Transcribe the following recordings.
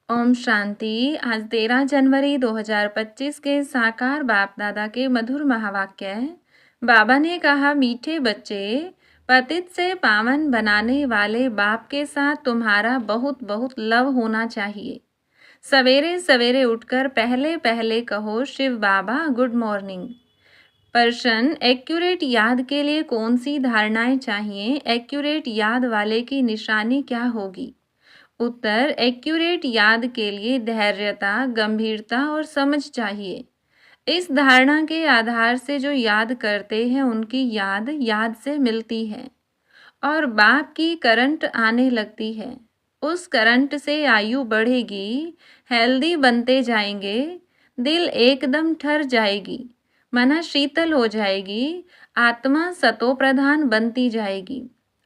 ओम शांति। आज 13 जनवरी 2025 के साकार बाप दादा के मधुर महावाक्य है। बाबा ने कहा, मीठे बच्चे, पतित से पावन बनाने वाले बाप के साथ तुम्हारा बहुत बहुत लव होना चाहिए। सवेरे सवेरे उठकर पहले पहले कहो, शिव बाबा गुड मॉर्निंग। प्रश्न, एक्यूरेट याद के लिए कौन सी धारणाएं चाहिए? एक्यूरेट याद वाले की निशानी क्या होगी? उत्तर, एक्यूरेट याद के लिए धैर्यता, गंभीरता और समझ चाहिए। इस धारणा के आधार से जो याद करते हैं उनकी याद याद से मिलती है और बाप की करंट आने लगती है। उस करंट से आयु बढ़ेगी, हेल्दी बनते जाएंगे, दिल एकदम ठर जाएगी, मन शीतल हो जाएगी, आत्मा सतो प्रधान बनती जाएगी।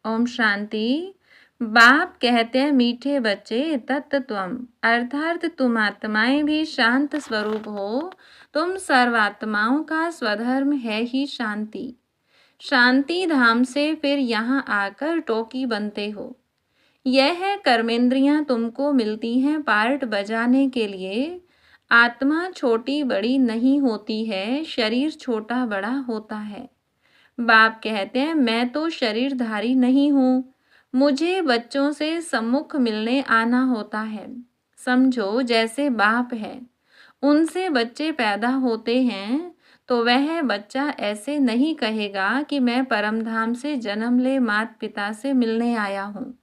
ओम शांति। बाप कहते हैं, मीठे बच्चे, तत्त्वम अर्थात तुम आत्माएं भी शांत स्वरूप हो। तुम सर्वात्माओं का स्वधर्म है ही शांति। शांति धाम से फिर यहाँ आकर टोकी बनते हो। यह है कर्मेंद्रियां तुमको मिलती हैं पार्ट बजाने के लिए। आत्मा छोटी बड़ी नहीं होती है, शरीर छोटा बड़ा होता है। बाप कहते हैं, मैं तो शरीरधारी नहीं हूँ, मुझे बच्चों से सम्मुख मिलने आना होता है। समझो जैसे बाप है, उनसे बच्चे पैदा होते हैं तो वह बच्चा ऐसे नहीं कहेगा कि मैं परमधाम से जन्म ले माता पिता से मिलने आया हूँ।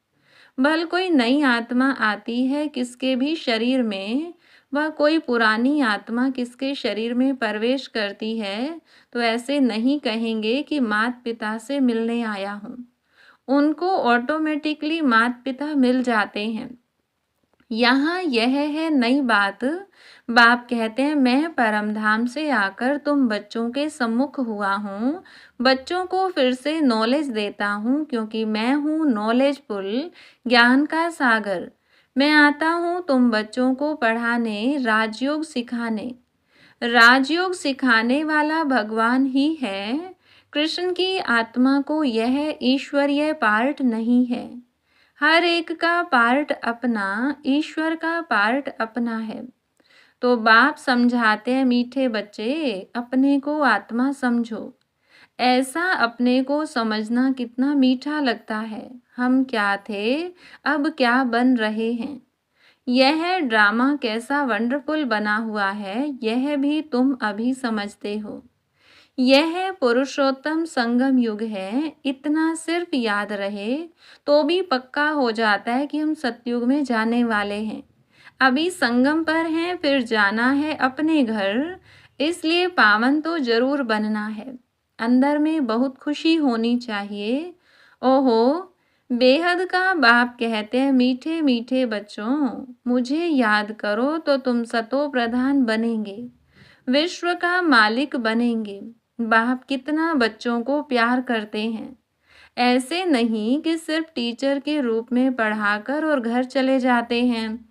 भल कोई नई आत्मा आती है किसके भी शरीर में, वह कोई पुरानी आत्मा किसके शरीर में प्रवेश करती है तो ऐसे नहीं कहेंगे कि माता पिता से मिलने आया हूँ। उनको ऑटोमेटिकली माता पिता मिल जाते हैं। यहाँ यह है नई बात। बाप कहते हैं, मैं परमधाम से आकर तुम बच्चों के सम्मुख हुआ हूँ, बच्चों को फिर से नॉलेज देता हूँ, क्योंकि मैं हूँ नॉलेजफुल, ज्ञान का सागर। मैं आता हूँ तुम बच्चों को पढ़ाने, राजयोग सिखाने। राजयोग सिखाने वाला भगवान ही है। कृष्ण की आत्मा को यह ईश्वरीय पार्ट नहीं है। हर एक का पार्ट अपना, ईश्वर का पार्ट अपना है। तो बाप समझाते हैं, मीठे बच्चे, अपने को आत्मा समझो। ऐसा अपने को समझना कितना मीठा लगता है। हम क्या थे, अब क्या बन रहे हैं। यह ड्रामा कैसा वंडरफुल बना हुआ है, यह भी तुम अभी समझते हो। यह पुरुषोत्तम संगम युग है। इतना सिर्फ याद रहे तो भी पक्का हो जाता है कि हम सतयुग में जाने वाले हैं। अभी संगम पर हैं, फिर जाना है अपने घर, इसलिए पावन तो जरूर बनना है। अंदर में बहुत खुशी होनी चाहिए। ओहो, बेहद का बाप कहते हैं, मीठे मीठे बच्चों, मुझे याद करो तो तुम सतो प्रधान बनेंगे, विश्व का मालिक बनेंगे। बाप कितना बच्चों को प्यार करते हैं। ऐसे नहीं कि सिर्फ टीचर के रूप में पढ़ाकर और घर चले जाते हैं।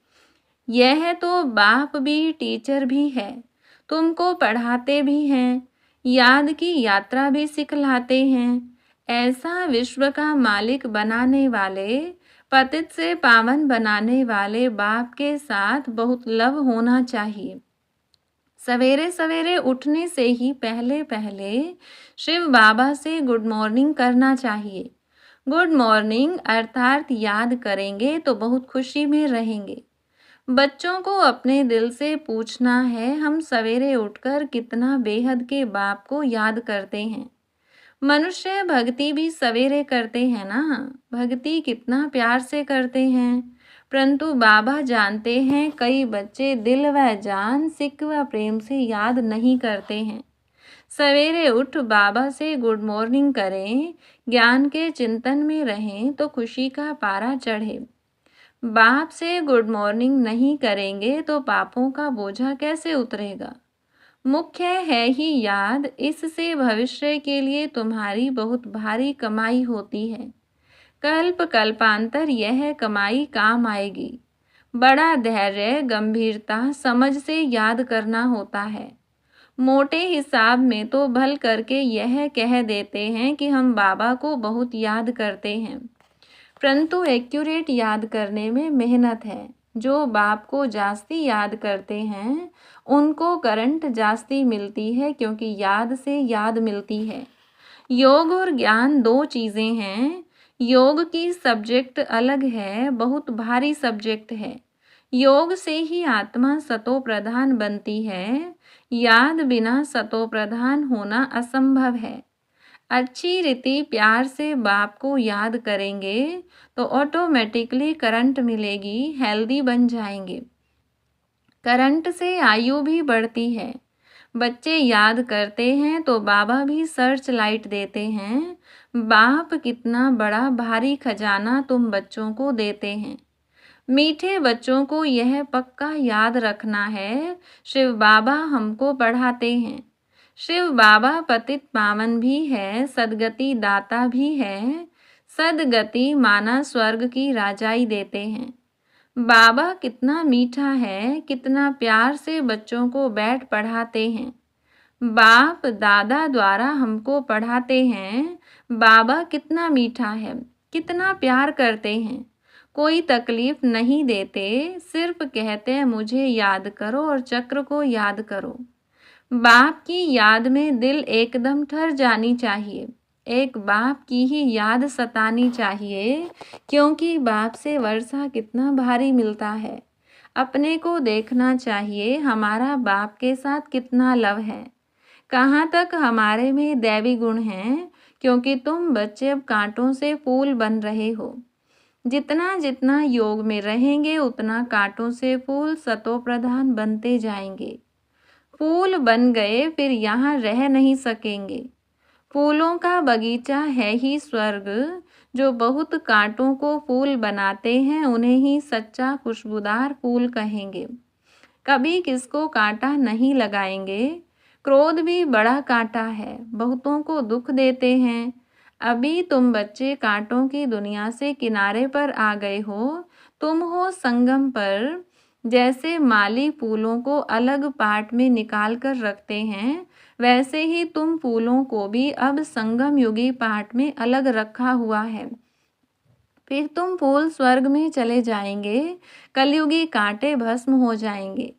यह तो बाप भी टीचर भी है, तुमको पढ़ाते भी हैं, याद की यात्रा भी सिखलाते हैं। ऐसा विश्व का मालिक बनाने वाले, पतित से पावन बनाने वाले बाप के साथ बहुत लव होना चाहिए। सवेरे सवेरे उठने से ही पहले पहले शिव बाबा से गुड मॉर्निंग करना चाहिए। गुड मॉर्निंग अर्थात याद करेंगे तो बहुत खुशी में रहेंगे। बच्चों को अपने दिल से पूछना है, हम सवेरे उठकर कितना बेहद के बाप को याद करते हैं। मनुष्य भक्ति भी सवेरे करते हैं ना, भक्ति कितना प्यार से करते हैं। परंतु बाबा जानते हैं कई बच्चे दिल व जान, सिक व प्रेम से याद नहीं करते हैं। सवेरे उठ बाबा से गुड मॉर्निंग करें, ज्ञान के चिंतन में रहें तो खुशी का पारा चढ़े। बाप से गुड मॉर्निंग नहीं करेंगे तो पापों का बोझा कैसे उतरेगा। मुख्य है ही याद, इससे भविष्य के लिए तुम्हारी बहुत भारी कमाई होती है। कल्प कल्पांतर यह कमाई काम आएगी। बड़ा धैर्य, गंभीरता, समझ से याद करना होता है। मोटे हिसाब में तो भल करके यह कह देते हैं कि हम बाबा को बहुत याद करते हैं, परंतु एक्यूरेट याद करने में मेहनत है। जो बाप को जास्ती याद करते हैं उनको करंट जास्ती मिलती है, क्योंकि याद से याद मिलती है। योग और ज्ञान दो चीज़ें हैं। योग की सब्जेक्ट अलग है, बहुत भारी सब्जेक्ट है। योग से ही आत्मा सतो प्रधान बनती है। याद बिना सतो प्रधान होना असंभव है। अच्छी रीति प्यार से बाप को याद करेंगे तो ऑटोमेटिकली करंट मिलेगी, हेल्दी बन जाएंगे। करंट से आयु भी बढ़ती है। बच्चे याद करते हैं तो बाबा भी सर्च लाइट देते हैं। बाप कितना बड़ा भारी खजाना तुम बच्चों को देते हैं। मीठे बच्चों को यह पक्का याद रखना है, शिव बाबा हमको पढ़ाते हैं। शिव बाबा पतित पावन भी है, सदगति दाता भी है। सदगति माना स्वर्ग की राजाई देते हैं। बाबा कितना मीठा है, कितना प्यार से बच्चों को बैठ पढ़ाते हैं। बाप दादा द्वारा हमको पढ़ाते हैं। बाबा कितना मीठा है, कितना प्यार करते हैं। कोई तकलीफ नहीं देते, सिर्फ कहते हैं मुझे याद करो और चक्र को याद करो। बाप की याद में दिल एकदम ठर जानी चाहिए। एक बाप की ही याद सतानी चाहिए, क्योंकि बाप से वर्षा कितना भारी मिलता है। अपने को देखना चाहिए, हमारा बाप के साथ कितना लव है, कहाँ तक हमारे में दैवी गुण हैं, क्योंकि तुम बच्चे अब कांटों से फूल बन रहे हो। जितना जितना योग में रहेंगे उतना कांटों से फूल सतो प्रधान बनते जाएंगे। फूल बन गए फिर यहाँ रह नहीं सकेंगे। फूलों का बगीचा है ही स्वर्ग। जो बहुत कांटों को फूल बनाते हैं उन्हें ही सच्चा खुशबूदार फूल कहेंगे। कभी किसको कांटा नहीं लगाएंगे। क्रोध भी बड़ा कांटा है, बहुतों को दुख देते हैं। अभी तुम बच्चे कांटों की दुनिया से किनारे पर आ गए हो, तुम हो संगम पर। जैसे माली फूलों को अलग पाट में निकाल कर रखते हैं, वैसे ही तुम फूलों को भी अब संगम युगी पाट में अलग रखा हुआ है। फिर तुम फूल स्वर्ग में चले जाएंगे, कलयुगी कांटे भस्म हो जाएंगे।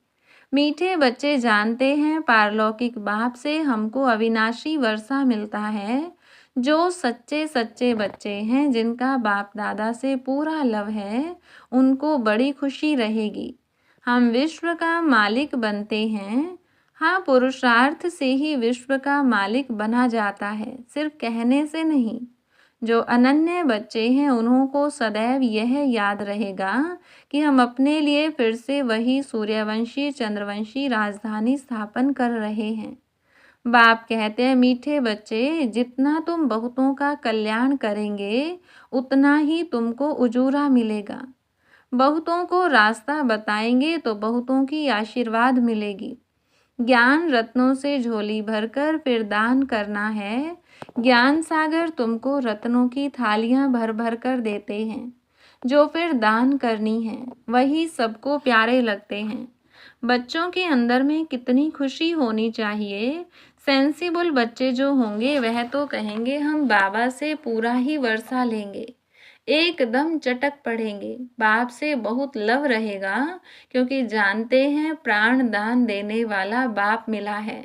मीठे बच्चे जानते हैं पारलौकिक बाप से हमको अविनाशी वर्षा मिलता है। जो सच्चे सच्चे बच्चे हैं, जिनका बाप दादा से पूरा लव है, उनको बड़ी खुशी रहेगी। हम विश्व का मालिक बनते हैं। हाँ, पुरुषार्थ से ही विश्व का मालिक बना जाता है, सिर्फ कहने से नहीं। जो अनन्य बच्चे हैं उन्हों को सदैव यह याद रहेगा कि हम अपने लिए फिर से वही सूर्यवंशी चंद्रवंशी राजधानी स्थापन कर रहे हैं। बाप कहते हैं मीठे बच्चे, जितना तुम बहुतों का कल्याण करेंगे उतना ही तुमको उजूरा मिलेगा। बहुतों को रास्ता बताएंगे तो बहुतों की आशीर्वाद मिलेगी। ज्ञान रत्नों से झोली भरकर फिर दान करना है। ज्ञान सागर तुमको रत्नों की थालियां भर भर कर देते हैं, जो फिर दान करनी है, वही सबको प्यारे लगते हैं। बच्चों के अंदर में कितनी खुशी होनी चाहिए। सेंसिबल बच्चे जो होंगे वह तो कहेंगे हम बाबा से पूरा ही वर्षा लेंगे, एकदम चटक पड़ेंगे। बाप से बहुत लव रहेगा, क्योंकि जानते हैं प्राण दान देने वाला बाप मिला है।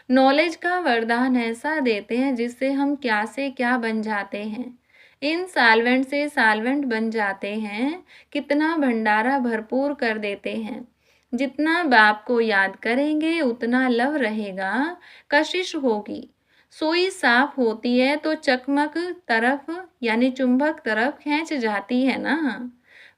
नॉलेज का वरदान ऐसा देते हैं जिससे हम क्या से क्या बन जाते हैं। इन साल्वेंट से साल्वेंट बन जाते हैं, कितना भंडारा भरपूर कर देते हैं। जितना बाप को याद करेंगे उतना लव रहेगा, कशिश होगी। सुई साफ होती है तो चकमक तरफ यानी चुंबक तरफ खींच जाती है ना।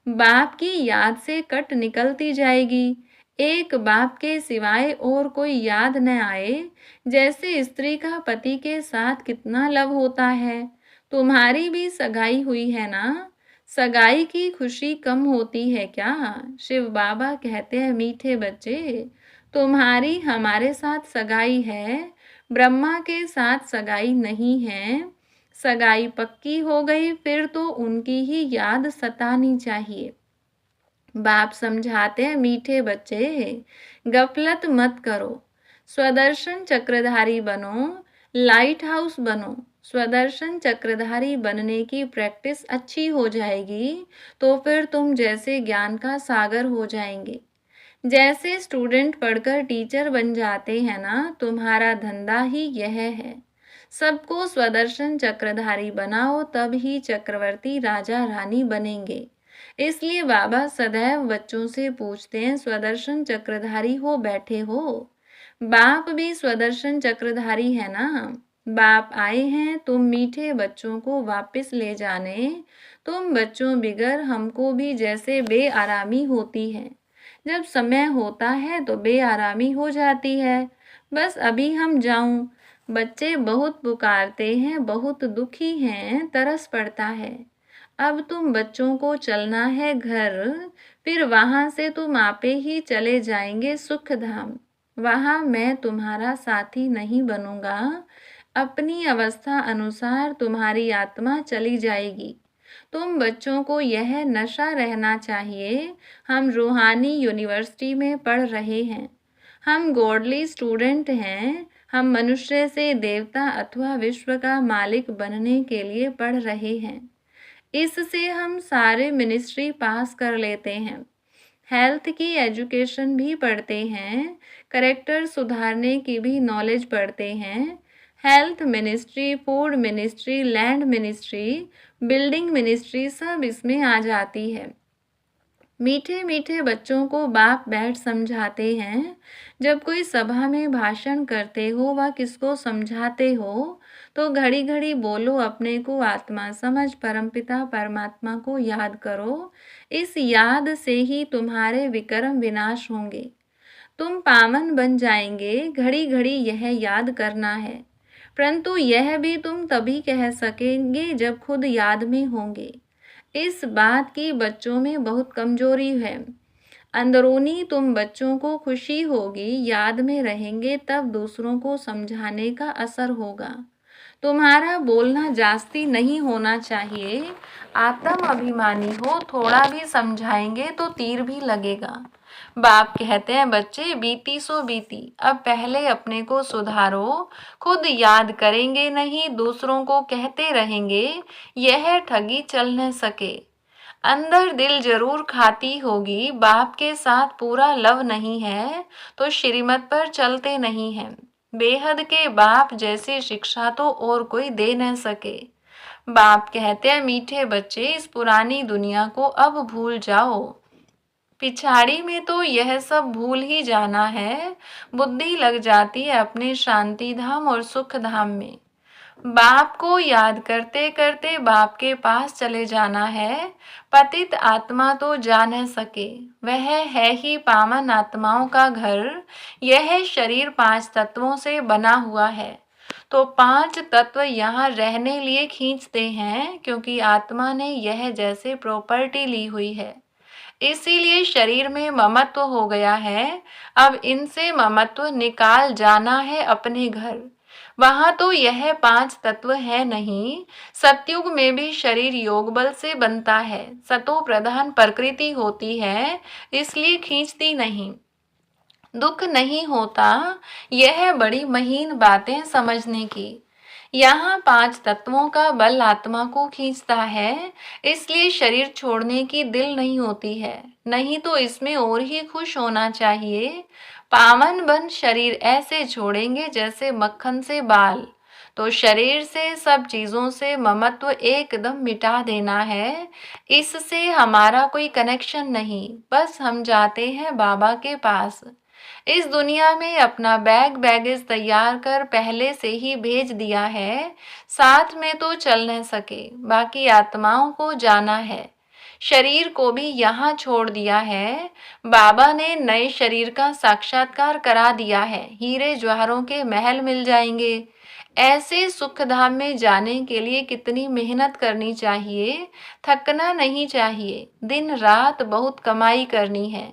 बाप की याद से कट निकलती जाएगी। एक बाप के सिवाय और कोई याद न आए। जैसे स्त्री का पति के साथ कितना लव होता है। तुम्हारी भी सगाई हुई है ना, सगाई की खुशी कम होती है क्या। शिव बाबा कहते हैं मीठे बच्चे, तुम्हारी हमारे साथ सगाई है, ब्रह्मा के साथ सगाई नहीं है। सगाई पक्की हो गई फिर तो उनकी ही याद सतानी चाहिए। बाप समझाते हैं मीठे बच्चे, गफलत मत करो, स्वदर्शन चक्रधारी बनो, लाइट हाउस बनो, स्वदर्शन चक्रधारी बनने की प्रैक्टिस अच्छी हो जाएगी तो फिर तुम जैसे ज्ञान का सागर हो जाएंगे। जैसे स्टूडेंट पढ़कर टीचर बन जाते हैं ना, तुम्हारा धंधा ही यह है। सबको स्वदर्शन चक्रधारी बनाओ, तब ही चक्रवर्ती राजा रानी बनेंगे। इसलिए बाबा सदैव बच्चों से पूछते हैं, स्वदर्शन चक्रधारी हो बैठे हो? बाप भी स्वदर्शन चक्रधारी है ना। बाप आए हैं तुम मीठे बच्चों को वापस ले जाने। तुम बच्चों बिगर हमको भी जैसे बेआरामी होती है। जब समय होता है तो बेआरामी हो जाती है। बस अभी हम जाऊं। बच्चे बहुत पुकारते हैं, बहुत दुखी हैं, तरस पड़ता है। अब तुम बच्चों को चलना है घर, फिर वहां से तुम आपे ही चले जाएंगे सुख धाम। वहां मैं तुम्हारा साथी नहीं बनूंगा। अपनी अवस्था अनुसार तुम्हारी आत्मा चली जाएगी। तुम बच्चों को यह नशा रहना चाहिए, हम रूहानी यूनिवर्सिटी में पढ़ रहे हैं। हम गॉडली स्टूडेंट हैं। हम मनुष्य से देवता अथवा विश्व का मालिक बनने के लिए पढ़ रहे हैं। इससे हम सारे मिनिस्ट्री पास कर लेते हैं। हेल्थ की एजुकेशन भी पढ़ते हैं। करेक्टर सुधारने की भी नॉलेज पढ़ते हैं। Health ministry, food ministry, land ministry, building ministry सब इसमें आ जाती है। मीठे मीठे बच्चों को बाप बैठ समझाते हैं। जब कोई सभा में भाषण करते हो व किसको समझाते हो तो घड़ी घड़ी बोलो, अपने को आत्मा समझ परमपिता परमात्मा को याद करो। इस याद से ही तुम्हारे विक्रम विनाश होंगे। तुम पावन बन जाएंगे। घड़ी घड़ी यह याद करना है। परंतु यह भी तुम तभी कह सकेंगे जब खुद याद में होंगे। इस बात की बच्चों में बहुत कमजोरी है। अंदरूनी तुम बच्चों को खुशी होगी, याद में रहेंगे, तब दूसरों को समझाने का असर होगा। तुम्हारा बोलना जास्ती नहीं होना चाहिए। आत्म अभिमानी हो, थोड़ा भी समझाएंगे तो तीर भी लगेगा। बाप कहते हैं, बच्चे बीती सो बीती, अब पहले अपने को सुधारो। खुद याद करेंगे नहीं, दूसरों को कहते रहेंगे, यह ठगी चल न सके। अंदर दिल जरूर खाती होगी, बाप के साथ पूरा लव नहीं है तो श्रीमत पर चलते नहीं हैं। बेहद के बाप जैसी शिक्षा तो और कोई दे न सके। बाप कहते हैं, मीठे बच्चे इस पुरानी दुनिया को अब भूल जाओ। पिछाड़ी में तो यह सब भूल ही जाना है। बुद्धि लग जाती है अपने शांति धाम और सुख धाम में। बाप को याद करते करते बाप के पास चले जाना है। पतित आत्मा तो जा न सके, वह है ही पावन आत्माओं का घर। यह शरीर 5 तत्वों से बना हुआ है, तो 5 तत्व यहाँ रहने लिए खींचते हैं, क्योंकि आत्मा ने यह जैसे प्रॉपर्टी ली हुई है। इसीलिए शरीर में ममत्व हो गया है। अब इनसे ममत्व निकाल जाना है अपने घर। वहां तो यह 5 तत्व है नहीं। सतयुग में भी शरीर योग बल से बनता है। सतो प्रधान प्रकृति होती है, इसलिए खींचती नहीं। दुख नहीं होता। यह बड़ी महीन बातें समझने की। यहाँ 5 तत्वों का बल आत्मा को खींचता है, इसलिए शरीर छोड़ने की दिल नहीं होती है। नहीं तो इसमें और ही खुश होना चाहिए। पावन बन शरीर ऐसे छोड़ेंगे जैसे मक्खन से बाल। तो शरीर से, सब चीजों से ममत्व एकदम मिटा देना है। इससे हमारा कोई कनेक्शन नहीं, बस हम जाते हैं बाबा के पास। इस दुनिया में अपना बैगेज तैयार कर पहले से ही भेज दिया है। साथ में तो चल न सके, बाकी आत्माओं को जाना है। शरीर को भी यहाँ छोड़ दिया है। बाबा ने नए शरीर का साक्षात्कार करा दिया है। हीरे जवाहरों के महल मिल जाएंगे। ऐसे सुखधाम में जाने के लिए कितनी मेहनत करनी चाहिए, थकना नहीं चाहिए। दिन रात बहुत कमाई करनी है।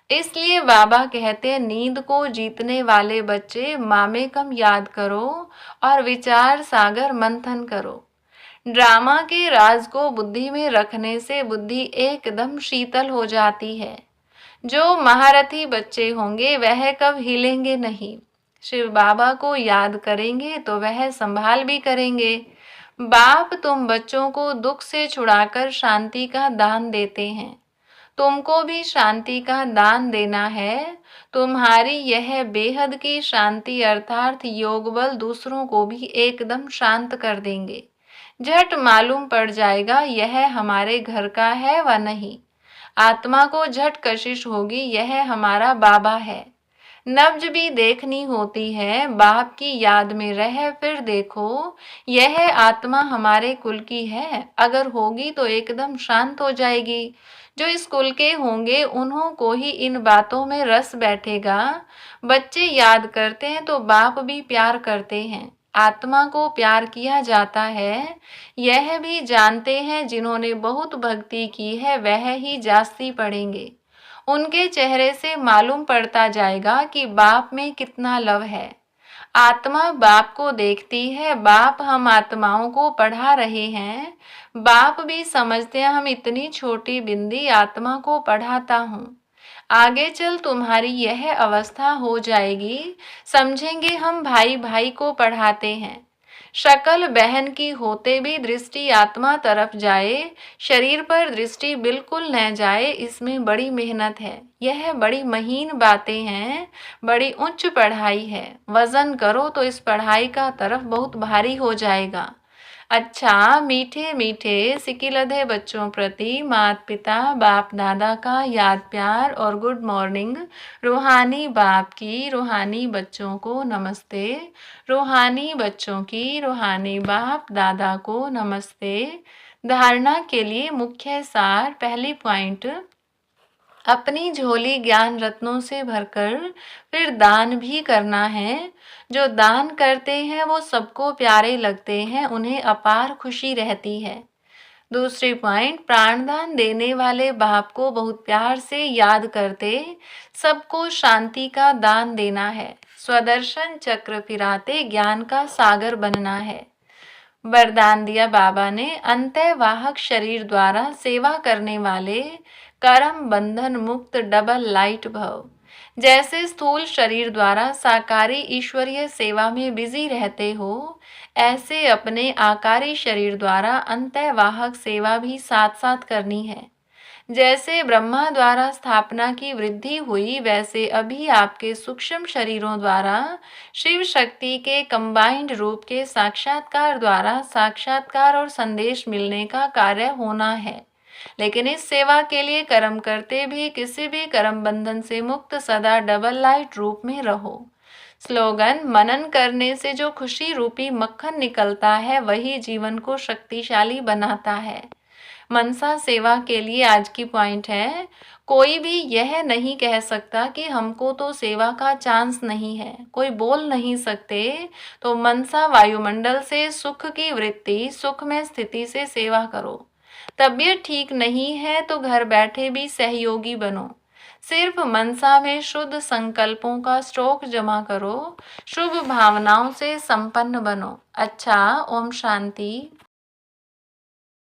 इसलिए बाबा कहते हैं, नींद को जीतने वाले बच्चे मामे कम याद करो और विचार सागर मंथन करो। ड्रामा के राज को बुद्धि में रखने से बुद्धि एकदम शीतल हो जाती है। जो महारथी बच्चे होंगे वह कब हिलेंगे नहीं। शिव बाबा को याद करेंगे तो वह संभाल भी करेंगे। बाप तुम बच्चों को दुख से छुड़ाकर शांति का दान देते हैं। तुमको भी शांति का दान देना है। तुम्हारी यह बेहद की शांति अर्थात योग बल दूसरों को भी एकदम शांत कर देंगे। झट मालूम पड़ जाएगा यह हमारे घर का है व नहीं। आत्मा को झट कशिश होगी यह हमारा बाबा है। नब्ज भी देखनी होती है, बाप की याद में रह फिर देखो यह आत्मा हमारे कुल की है। अगर होगी तो एकदम शांत हो जाएगी। जो इस कुल के होंगे उन्हों को ही इन बातों में रस बैठेगा। बच्चे याद करते हैं तो बाप भी प्यार करते हैं। आत्मा को प्यार किया जाता है, यह भी जानते हैं। जिन्होंने बहुत भक्ति की है वह ही जास्ती पढ़ेंगे। उनके चेहरे से मालूम पड़ता जाएगा कि बाप में कितना लव है। आत्मा बाप को देखती है, बाप हम आत्माओं को पढ़ा रहे हैं। बाप भी समझते हैं हम इतनी छोटी बिंदी आत्मा को पढ़ाता हूँ। आगे चल तुम्हारी यह अवस्था हो जाएगी, समझेंगे हम भाई भाई को पढ़ाते हैं। शक्ल बहन की होते भी दृष्टि आत्मा तरफ जाए, शरीर पर दृष्टि बिल्कुल न जाए, इसमें बड़ी मेहनत है। यह बड़ी महीन बातें हैं, बड़ी उच्च पढ़ाई है। वजन करो तो इस पढ़ाई का तरफ बहुत भारी हो जाएगा। अच्छा मीठे मीठे सिकिलधे बच्चों प्रति माता पिता बाप दादा का याद प्यार और गुड मॉर्निंग। रूहानी बाप की रूहानी बच्चों को नमस्ते। रूहानी बच्चों की रूहानी बाप दादा को नमस्ते। धारणा के लिए मुख्य सार। पहली पॉइंट, अपनी झोली ज्ञान रत्नों से भरकर फिर दान भी करना है। जो दान करते हैं वो सबको प्यारे लगते हैं, उन्हें अपार खुशी रहती है। दूसरी पॉइंट, प्राणदान देने वाले बाप को बहुत प्यार से याद करते सबको शांति का दान देना है। स्वदर्शन चक्र फिराते ज्ञान का सागर बनना है। वरदान दिया बाबा ने, अंतःवाहक शरीर द्वारा सेवा करने वाले कर्म बंधन मुक्त डबल लाइट भव। जैसे स्थूल शरीर द्वारा साकारी ईश्वरीय सेवा में बिजी रहते हो, ऐसे अपने आकारी शरीर द्वारा अंतःवाहक सेवा भी साथ साथ करनी है। जैसे ब्रह्मा द्वारा स्थापना की वृद्धि हुई, वैसे अभी आपके सूक्ष्म शरीरों द्वारा शिव शक्ति के कंबाइंड रूप के साक्षात्कार द्वारा साक्षात्कार और संदेश मिलने का कार्य होना है। लेकिन इस सेवा के लिए कर्म करते भी किसी भी कर्म बंधन से मुक्त सदा डबल लाइट रूप में रहो। स्लोगन, मनन करने से जो खुशी रूपी मक्खन निकलता है वही जीवन को शक्तिशाली बनाता है। मनसा सेवा के लिए आज की पॉइंट है, कोई भी यह नहीं कह सकता कि हमको तो सेवा का चांस नहीं है। कोई बोल नहीं सकते तो मनसा वायुमंडल से सुख की वृत्ति, सुख में स्थिति से सेवा करो। तबीयत ठीक नहीं है तो घर बैठे भी सहयोगी बनो। सिर्फ मनसा में शुद्ध संकल्पों का स्टॉक जमा करो। शुभ भावनाओं से संपन्न बनो। अच्छा, ओम शांति।